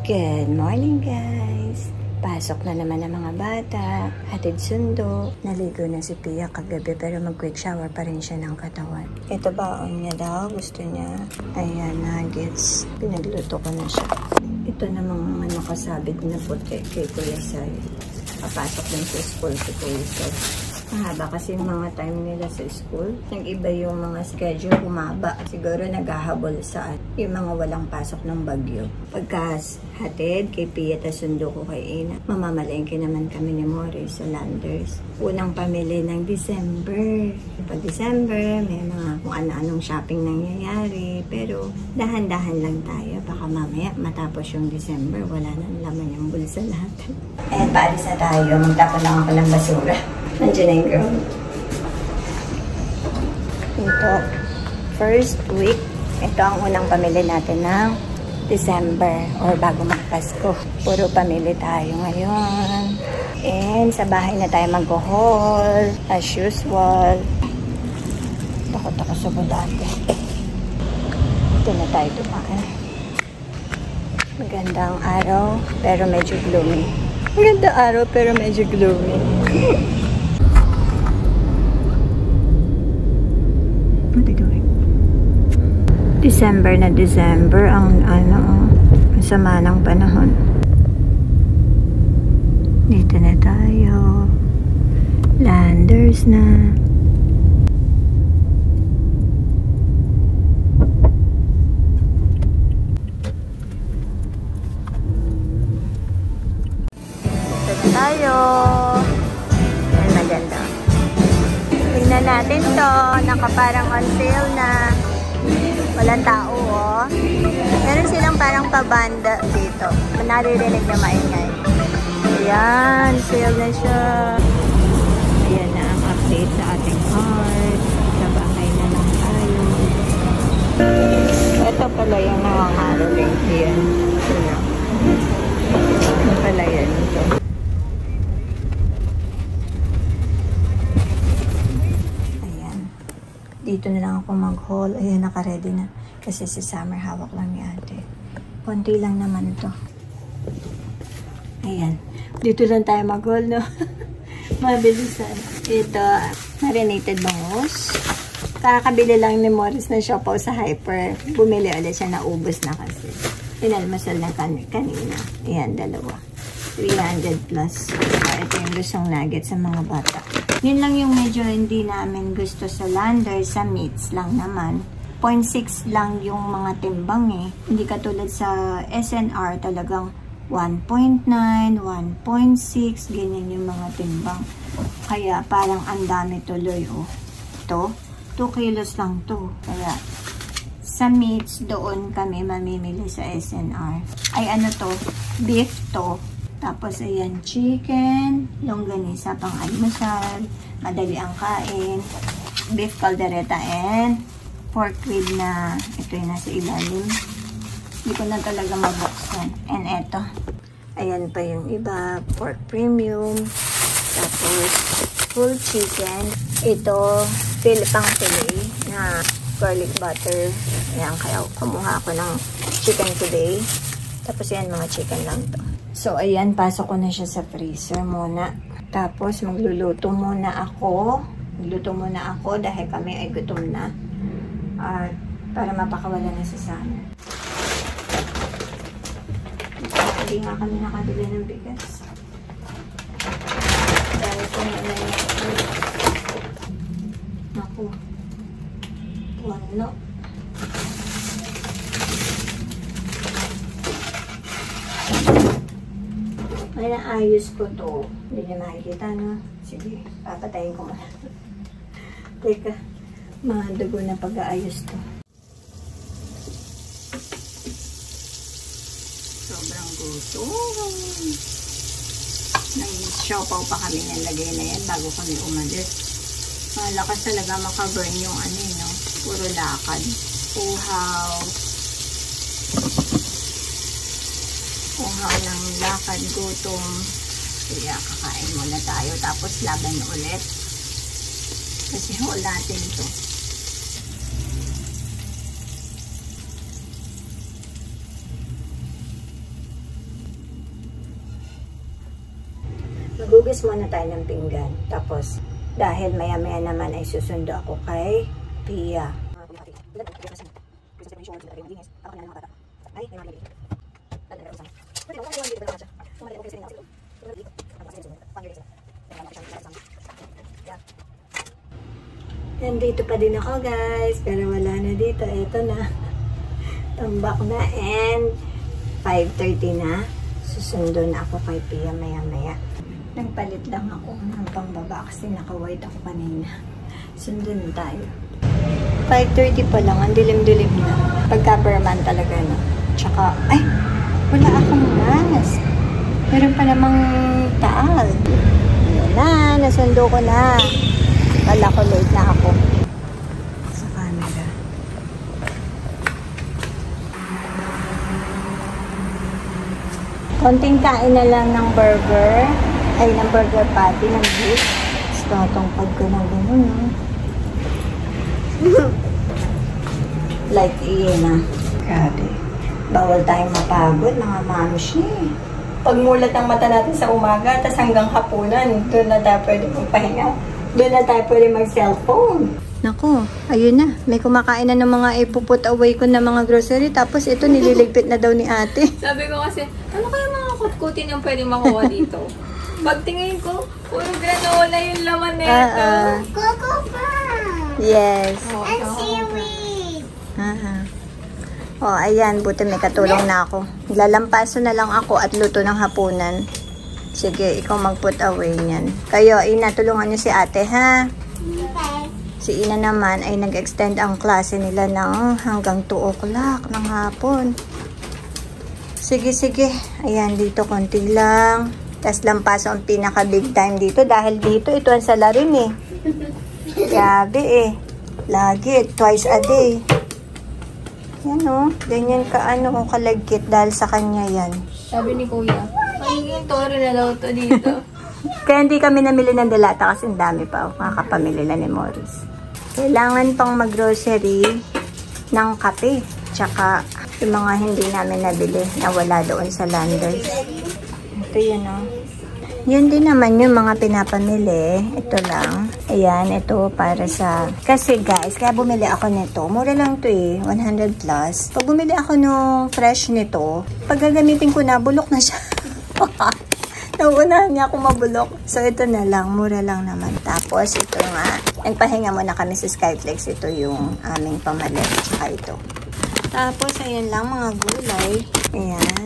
Good morning guys! Pasok na naman ang mga bata, hatid sundo. Naligo na si Pia kagabi pero mag-quick shower pa rin siya ng katawan. Ito baon niya daw, gusto niya. Ayan, nuggets. Pinagluto ko na siya. Ito namang nakasabit na puti kay Kuya Sai. Papasok din sa school si Kuya Sai. Mahaba kasi yung mga time nila sa school. Nag-iba yung mga schedule, humaba. Siguro naghahabol sa yung mga walang pasok ng bagyo. Pagkas hatid kay Pia, sundo ko kay Ina. Mamamalengke naman kami ni Morris sa Landers. Unang pamili ng December. Pag December, may mga kung ano-anong shopping nangyayari. Pero dahan-dahan lang tayo. Baka mamaya matapos yung December, wala nang laman yung bulsa lahat. And paalis na tayo. Magtapon lang ako ng basura. Nandiyan na yung girl. Ito, first week, ito ang unang pamili natin ng December or bago magpasko. Puro pamili tayo ngayon. And sa bahay na tayo mag-haul as usual. Takot ako sa bulate. Ito na tayo dumaan. Magandang araw pero medyo gloomy. Magandang araw pero medyo gloomy. December na December, ang sama ng panahon. Dito na tayo. Landers na. Dito na tayo. Ayan, maganda. Tingnan natin to. Nakaparang on sale na. Walang tao, oh. Meron silang parang pabanda dito. Naririnig na maingay. Ayan, sale na siya. Ayan na ang update sa ating cart. Sa bahay na lang tayo. Ito pala yung nangangaroling. Ayan. Ito pala yan ito. Dito na lang ako mag-haul. Ayan, naka-ready na. Kasi si Summer hawak lang ni ate. Konti lang naman to. Ayan. Dito lang tayo mag-haul, no? Mabilisan. Ito, marinated bangus. Kakabili lang ni Morris na siopaw sa Hyper. Bumili ulit siya, naubos na kasi. Pinalmasal na kanina. Ayan, dalawa. 300 plus. Ito yung gustong nuggets sa mga bata. Yun lang yung medyo hindi namin gusto sa Landers. Sa meats lang naman. 0.6 lang yung mga timbang eh. Hindi katulad sa SNR talagang 1.9, 1.6, ganyan yung mga timbang. Kaya parang ang dami tuloy oh. Ito, 2 kilos lang to. Kaya sa meats doon kami mamimili sa SNR. Ay ano to, beef to. Tapos, ayan, chicken, longganisa pang almusal, madali ang kain, beef caldereta, and pork rib na ito yung nasa ilalim. Hindi ko na talaga mabuksan. And eto, ayan pa yung iba, pork premium, tapos full chicken. Ito, pang fillet na garlic butter. Ayan, kaya kumuha ako ng chicken today. Tapos, yan, mga chicken lang to. So, ayan, pasok ko na siya sa freezer muna. Tapos, magluluto muna ako. Magluto muna ako dahil kami ay gutom na. Para mapakawala na sa sana. Hindi nga kami nakabili ng bigas. Dahil kung ano na yun. Naku. Wala. Ay, naayos ko to. Hindi niya makikita, no? Sige, papatayin ko muna. Teka, mga dugo na pag-aayos to. Sobrang gutom. Nag-siopaw pa kami ng lagay na yan bago kami umalis. Malakas talaga makaburn yung ano, no? Puro lakad. Uhaw. Uhaw ng lakad, gutom. Kaya kakain muna tayo. Tapos laban ulit. Kasi haul natin ito. Hugas muna tayo ng pinggan. Tapos, dahil maya-maya naman ay susundo ako kay Pia. Nandito pa din ako guys, pero wala na dito. Eto na. Tambak na and 5:30 na. Susundo na ako kay Pia maya-maya. Nagpalit lang ako ng pambaba kasi naka-white ako kanina. Sundin tayo. 5:30 pa lang, ang dilim-dilim na. Pagka-Burman talaga na. Tsaka, ay, wala akong mask. Meron pa namang taal. Ayun na, nasundo ko na. Wala ko, late na ako. Sa camera. Konting kain na lang ng burger. Ay, ng burger patty, ng beef. Tapos tatongpad ko na gano'n, no? Like, iyan na. Grabe. Bawal tayong mapagod, mga mamshi. Pagmulat ang mata natin sa umaga, tas hanggang hapunan, doon na tayo pwede magpahinga. Doon na tayo pwede mag-cellphone. Naku, ayun na. May kumakain na ng mga ipuput away ko na mga grocery. Tapos ito, nililigpit na daw ni ate. Sabi ko kasi, ano kaya mga kutkutin ang pwede makuha dito? Pagtingin ko, puro granola yung laman na ito. Coco Pop! Yes. And seaweed! Oh, ayan. Buti may katulong na ako. Lalampaso na lang ako at luto ng hapunan. Sige, ikaw mag-put away niyan. Kayo, Ina, tulungan niyo si ate, ha? Okay. Si Ina naman ay nag-extend ang klase nila ng hanggang 2 o'clock ng hapon. Sige, sige. Ayan, dito konti lang. Tapos lampaso ang pinaka-big time dito. Dahil dito, ito ang salarin eh. Grabe eh. Lagi, twice a day. Yan o. Ganyan ka, kalagkit dahil sa kanya yan. Sabi ni Kuya, magiging toro na daw to dito. Kaya hindi kami namili ng delata kasi ang dami pa. Kakapamili na ni Morris. Kailangan pang mag-grocery ng kape. Tsaka yung mga hindi namin nabili na wala doon sa Landers. Ito yun o. Yun din naman yung mga pinapamili. Ito lang. Ayan, ito para sa... Kasi guys, kaya bumili ako nito. Mura lang to eh. 100 plus. Pag bumili ako nung fresh nito, pag gagamitin ko na, bulok na siya. Nauunahan niya ako mabulok. So, ito na lang. Mura lang naman. Tapos, ito nga. Nagpahinga muna kami sa Skyflex. Ito yung aming pamalit. Tsaka ito. Tapos, ayan lang mga gulay. Ayan.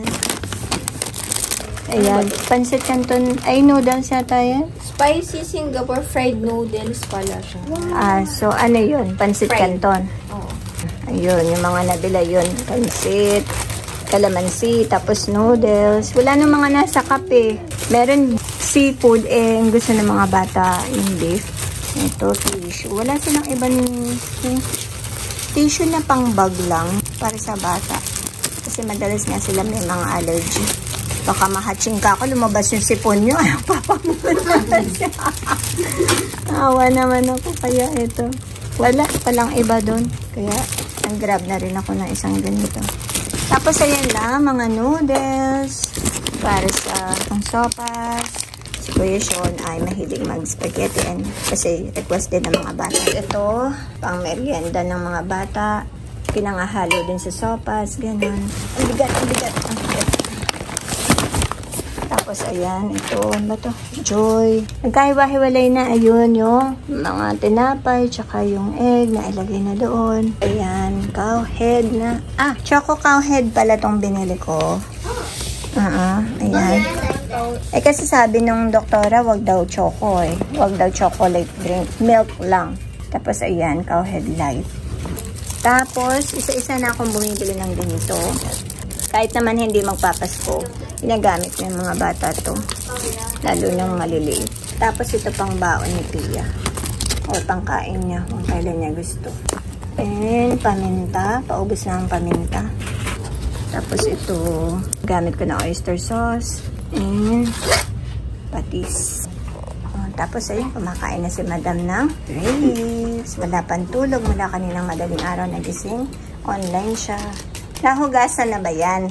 Ayan. Pansit Canton. Ay, noodles yata yan. Spicy Singapore fried noodles pala siya. So, ano yun? Pansit Fried. Canton. Oo. Ayun, yung mga nabila yun. Pansit, kalamansi, tapos noodles. Wala nang mga nasa kape. Meron seafood, ang gusto ng mga bata yung beef. Ito, tissue. Wala silang ibang tissue na pang bag lang para sa bata. Kasi madalas nga sila may mga allergy. Baka mahatching ka ako, lumabas yung sipon nyo. Ayaw, papamunan siya. Awa naman ako, kaya ito. Wala palang iba doon. Kaya, nag-grab na rin ako ng isang ganito. Tapos, ayan lang, mga noodles. Para sa pang sopas. Si Kuya Sean ay mahilig mag-spaghetti. Kasi request din ng mga bata. Ito, pang merienda ng mga bata. Pinangahalo din sa sopas. Ganon. Ang bigat, ang bigat, ang bigat. Tapos, ayan, ito, ano ba to? Joy. Nagkahiwa-hiwalay na, ayun, yung mga tinapay, tsaka yung egg na ilagay na doon. Ayan, cow head na. Choco cow head pala tong binili ko. Ayan. Eh, kasi sabi nung doktora, wag daw choco eh. Wag daw chocolate drink. Milk lang. Tapos, ayan, cow head light. Tapos, isa-isa na akong bumibili ng ganito. Kahit naman hindi magpapasko, ginagamit ng mga bata to. Lalo ng maliliit. Tapos ito pang baon ni Pia. O pangkain niya kung kailan niya gusto. And paminta. Paubos na ang paminta. Tapos ito, gamit ko na oyster sauce. And patis. Tapos ayun, kumakain na si Madam ng rice. Wala pang tulog mula kaninang madaling araw nagising. Online siya. Nahugasan na ba yan?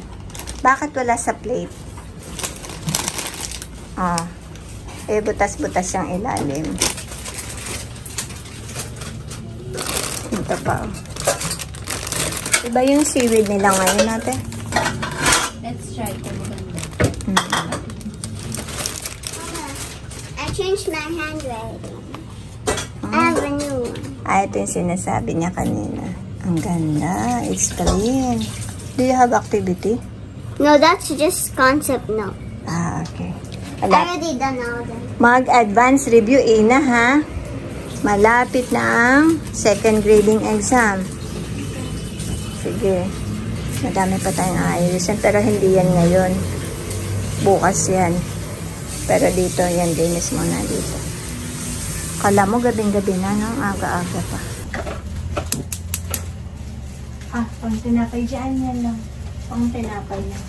Bakit wala sa plate? Eh, butas-butas yung ilalim. Ito pa. Iba yung seaweed nila ngayon natin. Let's try kung maganda. I changed my handwriting. I have a new one. Ito yung sinasabi niya kanina. Ang ganda. It's clean. Do you have activity? No, that's just concept note. Okay. I already done all them. Mag-advance review, Ina, ha? Malapit na ang second grading exam. Sige. Madami pa tayong ayusin, pero hindi yan ngayon. Bukas yan. Pero dito, yan, dinis muna dito. Kala mo, gabing-gabi na, no? Aga-aga pa. Pang tinapay dyan yan lang. Pang tinapay yan.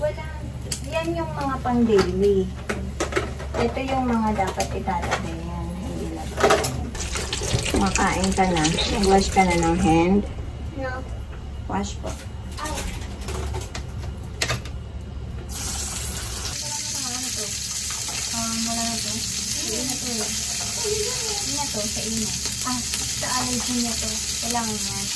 Wala. Yan yung mga pang daily. Ito yung mga dapat italagay yan. Hindi na ito. Makain ka na. Wash ka na ng hand. No. Wash po. Wala na to. Hindi na to. Hindi na to. Sa ina. Sa allergy niya to. Kailangan yan.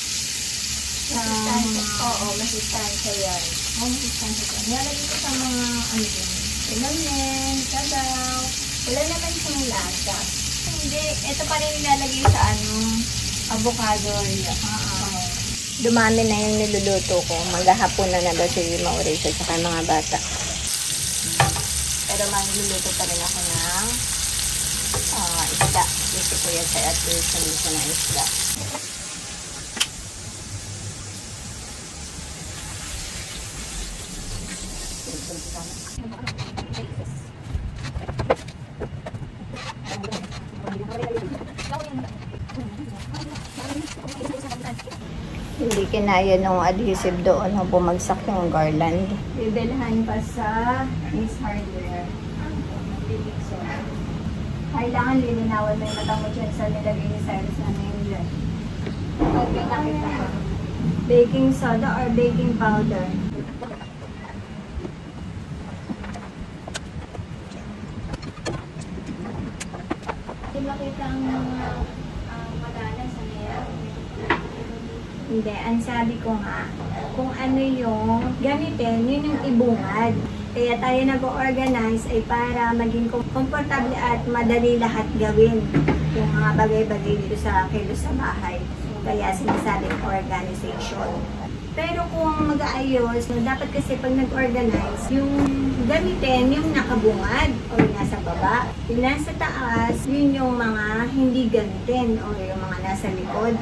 Oo, masustansya yan. Masustansya yan. Nilagay ko sa mga ano din. Cinnamon, sabaw. Wala naman siyang lasa. Hindi. Ito pa rin nilalagay sa avocado. Dumami na yung niluluto ko. Maghahapon na daw si Mauricio at mga bata. Pero magluluto pa rin ako ng isda. Gusto ko yan sa atin ng isda. Hindi kinaya nung adhesive doon nung bumagsak yung garland. Bibilhan pa sa Miss Hardware. Kailangan lilinawan mo yung mata mo dyan sa nilagay ni Cyrus na name dyan. Okay, nakita ko. Baking soda or baking powder? Hindi makita ang mga madalas na yan. Hindi, ang sabi ko nga, kung ano yung gamitin, yun yung ibungad. Kaya tayo nag-organize ay para maging komportable at madali lahat gawin yung mga bagay-bagay dito sa kilos sa bahay. Kaya sinasabing organization. Pero kung mag-aayos, dapat kasi pag nag-organize, yung gamitin yung nakabungad o yung nasa baba. Yung nasa taas, yun yung mga hindi gamitin o yung mga nasa likod.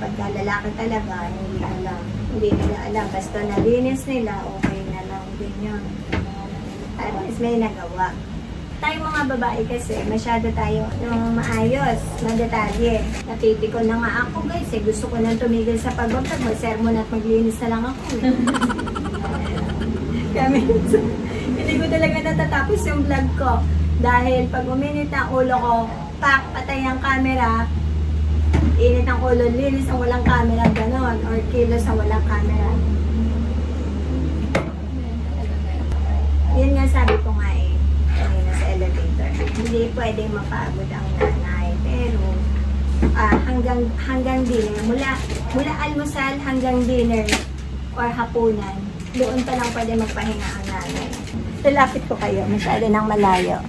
Pagka lalaki talaga, hindi nila alam. Basta nalinis nila, okay na lang din yun. At least may nagawa. Tayo mga babae kasi, masyado tayo maayos, madetalye. Napipiko na nga ako guys, gusto ko nang tumigil sa pag-vlog, mag-sermon at maglinis na lang ako. Kami, hindi ko talaga natatapos yung vlog ko. Dahil pag uminit ang ulo ko, patay ang camera, init ang ulo, linis ang walang camera, gano'n, or kilos ang walang camera. Yun nga sabi ko nga kanina sa elevator. Hindi pwedeng mapagod ang nanay, pero hanggang dinner, mula almusal hanggang dinner or hapunan, doon pa lang pwede magpahinga ang nanay. Lapit ko kayo, masyado nang malayo.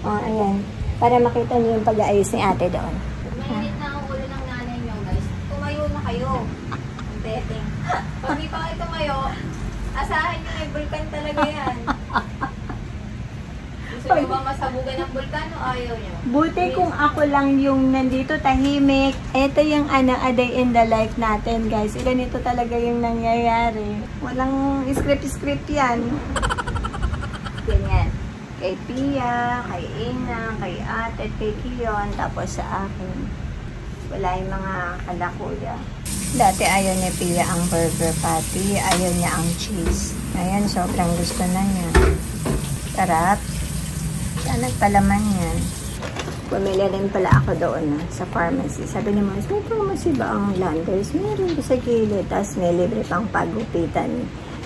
Ayan, para makita niyo yung pag-aayos ni ate doon. Mainit na ang ulo ng nanay niyo, guys. Tumayo na kayo. Ang betting. Pag di pa kayo tumayo, asahan niyo may bulkan talaga yan. Gusto niyo ba masabugan ng bulkan o ayaw niyo? Buti kung ako lang yung nandito tahimik. Ito yung a day in the life natin, guys. Ganito talaga yung nangyayari. Walang script yan. Ganyan. Kay Pia, kay Ina, kay Ate, kay Kiyon, tapos sa akin. Wala yung mga kalakuya. Dati ayaw niya Pia ang burger patty, ayaw niya ang cheese. Ngayon, sobrang gusto na niya. Sarap. Siya nagpalaman yan. Pumili rin pala ako doon sa pharmacy. Sabi ni Mars, may pharmacy ba ang Landers? Meron ko sa gilid. Tapos may libre pang pagupitan.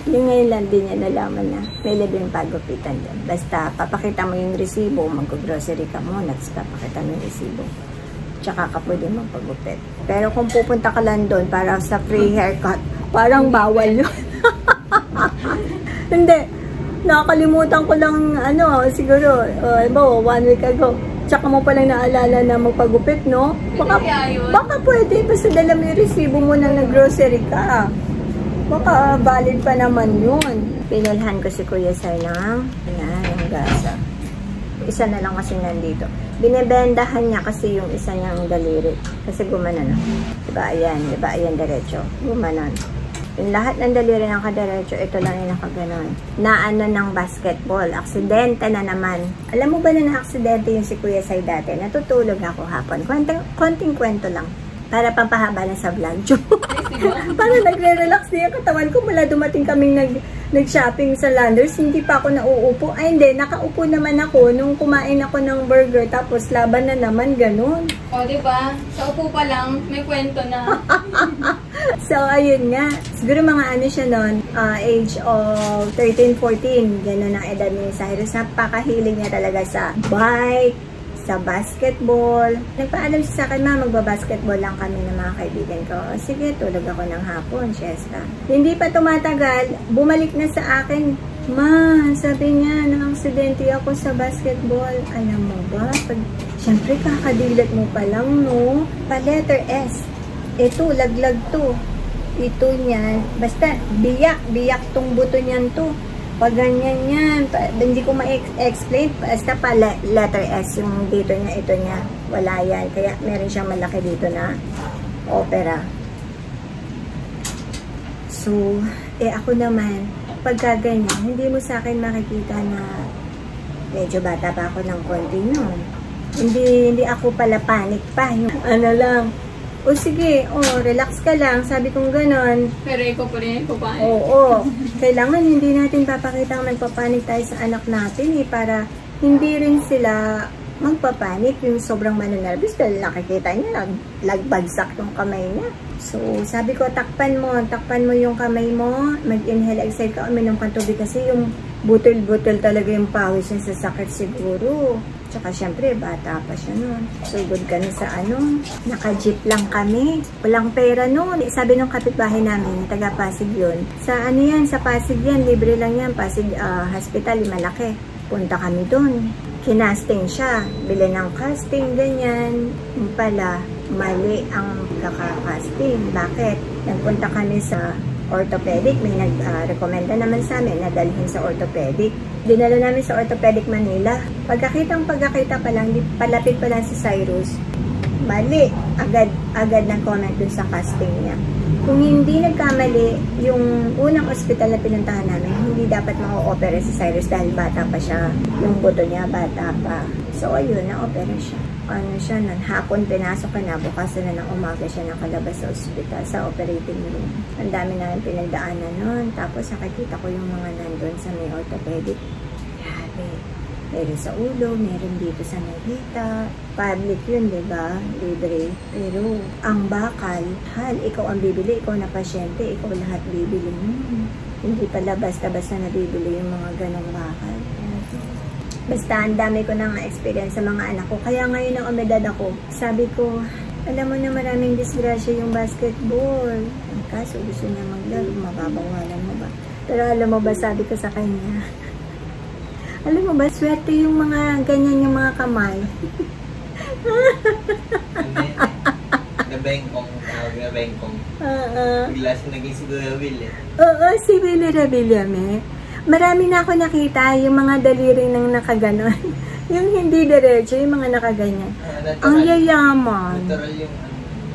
Yung ngayon lang din niya nalaman na may libreng pagupitan doon. Basta papakita mo yung resibo, mag-grocery ka muna, tapos papakita mo yung resibo. Tsaka ka pwede magpagupit. Pero kung pupunta ka lang doon para sa free haircut, parang bawal yun. Hindi. Nakakalimutan ko lang, siguro, 1 week ago. Tsaka mo palang naalala na magpagupit, no? Baka pwede, basta dala mo yung resibo mo na nag-grocery ka. Baka valid pa naman yun. Pinulhan ko si Kuya Sai ng yung gasa. Isa na lang kasi nandito. Binibendahan niya kasi yung isa niyang daliri. Kasi gumanon. Diba ayan diretso. Gumanon. Yung lahat ng daliri ng kadiretso, ito lang yung nakaganon. Naano ng basketball. Aksidente na naman. Alam mo ba na na-aksidente yung si Kuya Sai dati? Natutulog ako hapon. Konting kwento lang. Para pampahaba lang sa vlog. Para nagre-relax din yung katawan ko mula dumating kaming nag-shopping sa Landers. Hindi pa ako nauupo. Ay hindi, nakaupo naman ako nung kumain ako ng burger. Tapos laban na naman, ganun. O, diba? Sa upo pa lang, may kwento na. So, ayun nga. Siguro mga siya nun, age of 13, 14. Ganun ang edad ni Cyrus. Napakahiling niya talaga sa bike, sa basketball. Nagpaalam siya sa akin, magbabasketball lang kami ng mga kaibigan ko. O, sige, tulog ako ng hapon, siesta. Hindi pa tumatagal, bumalik na sa akin. Ma, sabi niya, na-aksidente ako sa basketball. Alam mo ba? Siyempre, kakadilat mo pa lang, no? Pa-letter S. Ito, laglag to. Ito niyan. Basta, biyak tong buto niyan to. Pag ganyan yan, hindi ko ma-explain, basta pa letter S yung dito niya, ito niya, wala yan. Kaya meron siyang malaki dito na opera. So, ako naman, pagka ganyan, hindi mo sa akin makikita na medyo bata pa ako ng konti noon. Hindi ako pala panic pa. Yung lang, o sige, relax ka lang. Sabi kong ganon. Pero ikaw pa rin papanik. Oo. Kailangan hindi natin papakita nagpapanik tayo sa anak natin para hindi rin sila magpapanik yung sobrang manonervous dahil nakikita niya, lagbagsak yung kamay niya. So, sabi ko, takpan mo yung kamay mo, mag-inhale, exhale ka, uminom ka tubig kasi yung butil-butil talaga yung pawis niya sa sakit siguro. Tsaka syempre, bata pa siya noon. So, good ka na sa naka-jeep lang kami. Walang pera noon. Sabi ng kapitbahay namin, taga Pasig yun. Sa sa Pasig yan, libre lang yan. Pasig Hospital, malaki. Punta kami doon. Kinasting siya. Bili ng casting, ganyan. Yung pala, mali ang kakakasting. Bakit? Nagpunta kami sa orthopedic. May nag-recommenda naman sa amin na dalhin sa orthopedic. Dinala namin sa Orthopedic Manila. Pagkakita pa lang, palapit pa lang si Cyrus, mali. Agad nag-comment dun sa casting niya. Kung hindi nagkamali, yung unang ospital na pinuntahan namin, hindi dapat maka-opera si Cyrus dahil bata pa siya. Yung buto niya, bata pa. So, ayun, na-opera siya. Nun, hapon pinasok ka na, bukas na ng umaga siya nakalabas sa ospital, sa operating room. Ang dami namin pinagdaanan nun. Tapos nakikita ko yung mga nandun sa may orthopedic. Grabe. Meron sa ulo, meron dito sa nakita. Public yun, diba? Libre. Pero, ang bakal, ikaw ang bibili, ikaw na pasyente, ikaw lahat bibili mo. Hindi pala basta-basta nabibili yung mga ganong bakal. Basta, ang dami ko nang experience sa mga anak ko. Kaya ngayon ang umedad ako, sabi ko, alam mo na maraming disgrasya yung basketball. Ang kaso, gusto niya maglaro, mababawalan mo ba? Pero alam mo ba, sabi ko sa kanya, alam mo ba, swerte yung mga ganyan yung mga kamay. Nabengkong, tawag na bengkong. Bigla siya naging si Kuya Will eh. Oo, si Willie Revillame. Marami na ako nakita yung mga daliri ng nakaganon. Yung hindi diretso, yung mga nakaganyan. Ang yayaman. Natural yung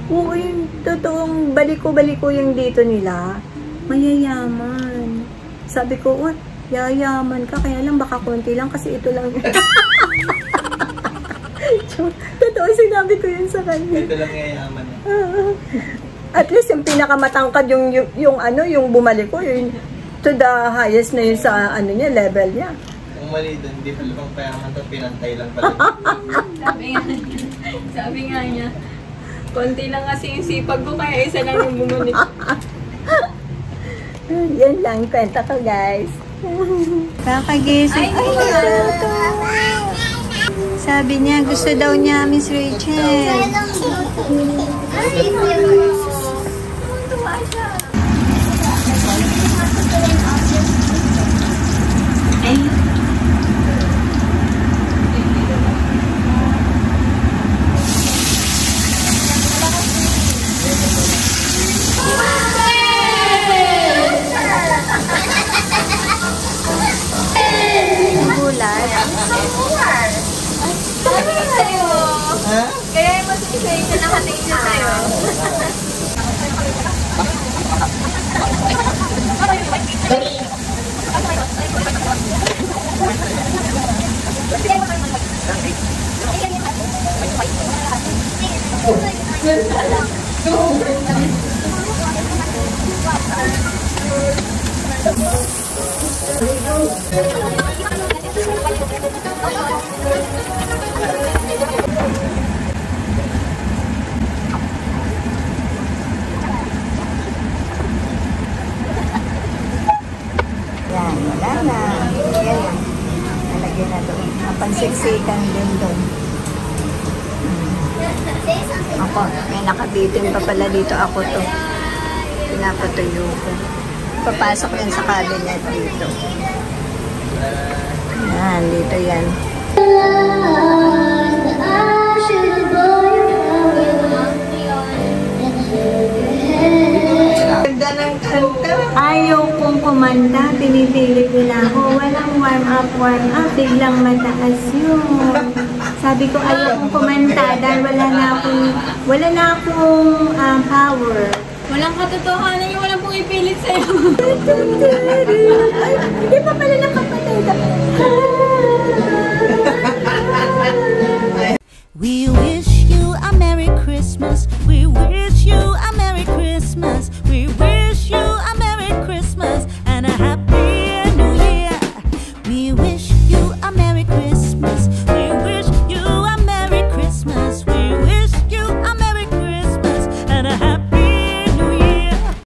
Oo, yung totoong baliko-baliko yung dito nila. Mayayaman. Sabi ko, yayaman ka. Kaya lang baka konti lang kasi ito lang. Totoo, sinabi ko yun sa kanya. ito lang yayaman. At least yung pinakamatangkad yung bumalik ko, yung to the highest na yun sa niya, level niya. Kung mali doon, hindi pala pang payaman to, pinantay lang pala. Sabi nga niya, konti lang kasi yung sipag ko, kaya isa lang yung bumalik. Yan lang kwenta ko, guys. Kakagising. Ay, ito. Sabi niya, gusto daw niya, Miss Rachel. Tuwa siya. Gulat. Kaya yung motivation nakatingin na sa'yo. Yan, wala na. Yan lang. Nalagyan na doon. Napansiksikan din doon. Ako, may nakabitin pa pala dito ako to. Pinapatuyo ko. Papasok yan sa cabinet dito. Yan, dito yan. Ayaw kong kumanta, pinipilit nila ako. Walang warm up, biglang mataas yun. Sabi ko ayaw kong kumanta dahil wala na akong power. Walang katotohanan yung walang pong ipilit sa'yo. Hindi pa pala nakapatay. We will